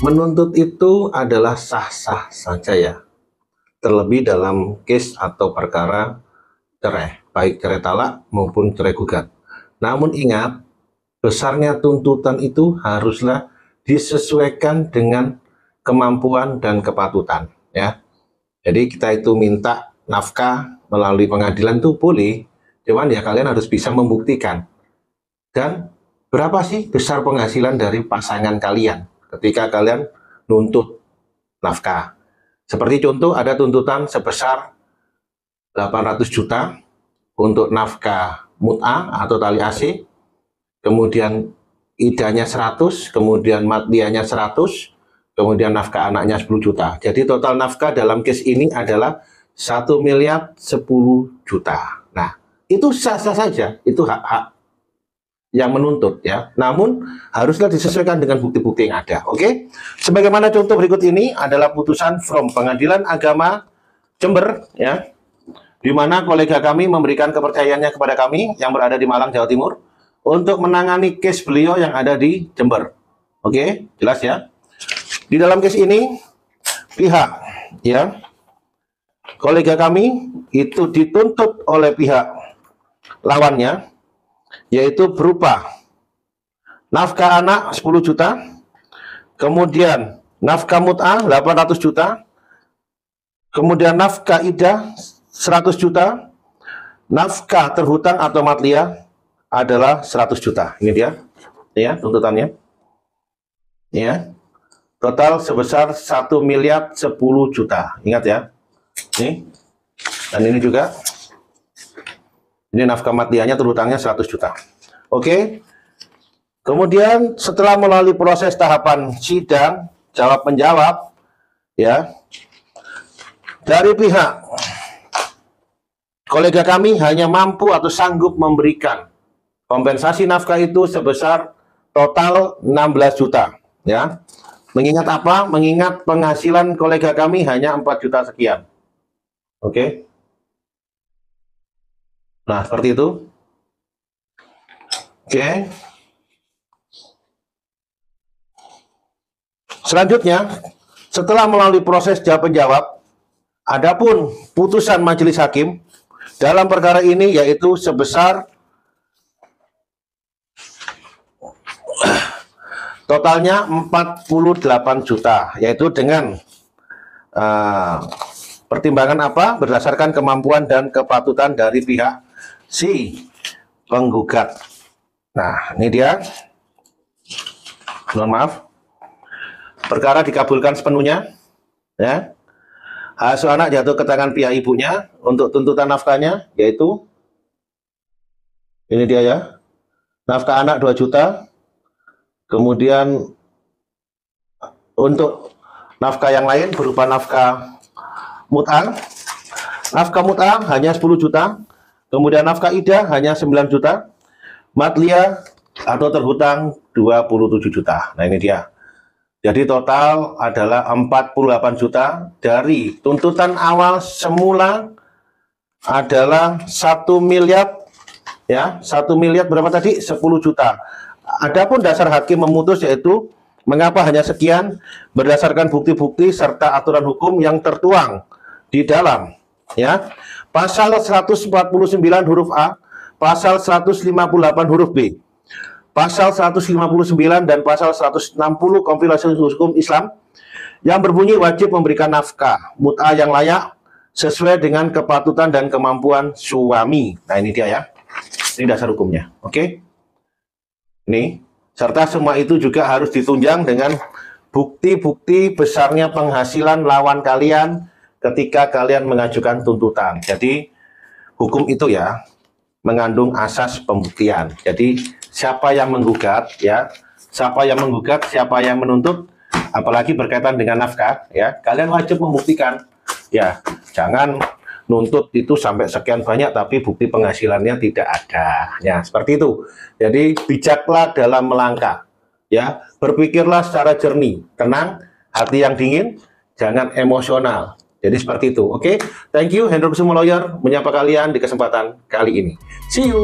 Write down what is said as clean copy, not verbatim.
Menuntut itu adalah sah-sah saja ya, terlebih dalam case atau perkara cerai, baik cerai talak maupun cerai gugat. Namun ingat, besarnya tuntutan itu haruslah disesuaikan dengan kemampuan dan kepatutan ya. Jadi kita itu minta nafkah melalui pengadilan itu boleh, cuman ya kalian harus bisa membuktikan. Dan berapa sih besar penghasilan dari pasangan kalian ketika kalian nuntut nafkah? Seperti contoh ada tuntutan sebesar 800 juta untuk nafkah mut'ah atau tali asih, kemudian idahnya 100, kemudian matliahnya 100, kemudian nafkah anaknya 10 juta. Jadi total nafkah dalam case ini adalah 1 miliar 10 juta. Nah, itu sah-sah saja, itu hak-hak yang menuntut ya. Namun haruslah disesuaikan dengan bukti-bukti yang ada. Oke. Sebagaimana contoh berikut ini adalah putusan from Pengadilan Agama Jember ya. Di mana kolega kami memberikan kepercayaannya kepada kami yang berada di Malang, Jawa Timur untuk menangani case beliau yang ada di Jember. Oke, jelas ya. Di dalam case ini pihak ya kolega kami itu dituntut oleh pihak lawannya yaitu berupa nafkah anak 10 juta, kemudian nafkah mut'ah 800 juta, kemudian nafkah idah 100 juta, nafkah terhutang atau matliah adalah 100 juta. Ini dia ya tuntutannya. Ya. Total sebesar 1 miliar 10 juta. Ingat ya. Nih. Dan ini juga. Ini nafkah matliahnya terhutangnya 100 juta. Oke. Kemudian setelah melalui proses tahapan sidang jawab menjawab ya. Dari pihak kolega kami hanya mampu atau sanggup memberikan kompensasi nafkah itu sebesar total 16 juta ya. Mengingat apa? Mengingat penghasilan kolega kami hanya 4 juta sekian. Oke. Nah, seperti itu. Oke. Selanjutnya, setelah melalui proses jawab menjawab, adapun putusan majelis hakim dalam perkara ini yaitu sebesar totalnya 48 juta, yaitu dengan pertimbangan apa? Berdasarkan kemampuan dan kepatutan dari pihak si penggugat. Nah, ini dia. Mohon maaf. Perkara dikabulkan sepenuhnya. Ya. Asuh anak jatuh ke tangan pihak ibunya untuk tuntutan nafkahnya, yaitu ini dia ya. Nafkah anak 2 juta. Kemudian untuk nafkah yang lain berupa nafkah mut'ah. Nafkah mut'ah hanya 10 juta. Kemudian nafkah idah hanya 9 juta. Matliah atau terhutang 27 juta. Nah, ini dia. Jadi total adalah 48 juta dari tuntutan awal semula adalah 1 miliar ya, 1 miliar berapa tadi? 10 juta. Adapun dasar hakim memutus yaitu mengapa hanya sekian berdasarkan bukti-bukti serta aturan hukum yang tertuang di dalam ya. Pasal 149 huruf A, pasal 158 huruf B, pasal 159 dan pasal 160 kompilasi hukum Islam yang berbunyi wajib memberikan nafkah mut'ah yang layak sesuai dengan kepatutan dan kemampuan suami. Nah, ini dia ya. Ini dasar hukumnya. Oke. Ini serta semua itu juga harus ditunjang dengan bukti-bukti besarnya penghasilan lawan kalian ketika kalian mengajukan tuntutan. Jadi hukum itu ya mengandung asas pembuktian. Jadi siapa yang menggugat ya, siapa yang menggugat, siapa yang menuntut, apalagi berkaitan dengan nafkah ya, kalian wajib membuktikan ya. Jangan nuntut itu sampai sekian banyak tapi bukti penghasilannya tidak ada ya, seperti itu. Jadi bijaklah dalam melangkah ya, berpikirlah secara jernih, tenang, hati yang dingin, jangan emosional. Jadi seperti itu. Oke, thank you. Hendro Kusumo Lawyer menyapa kalian di kesempatan kali ini. See you.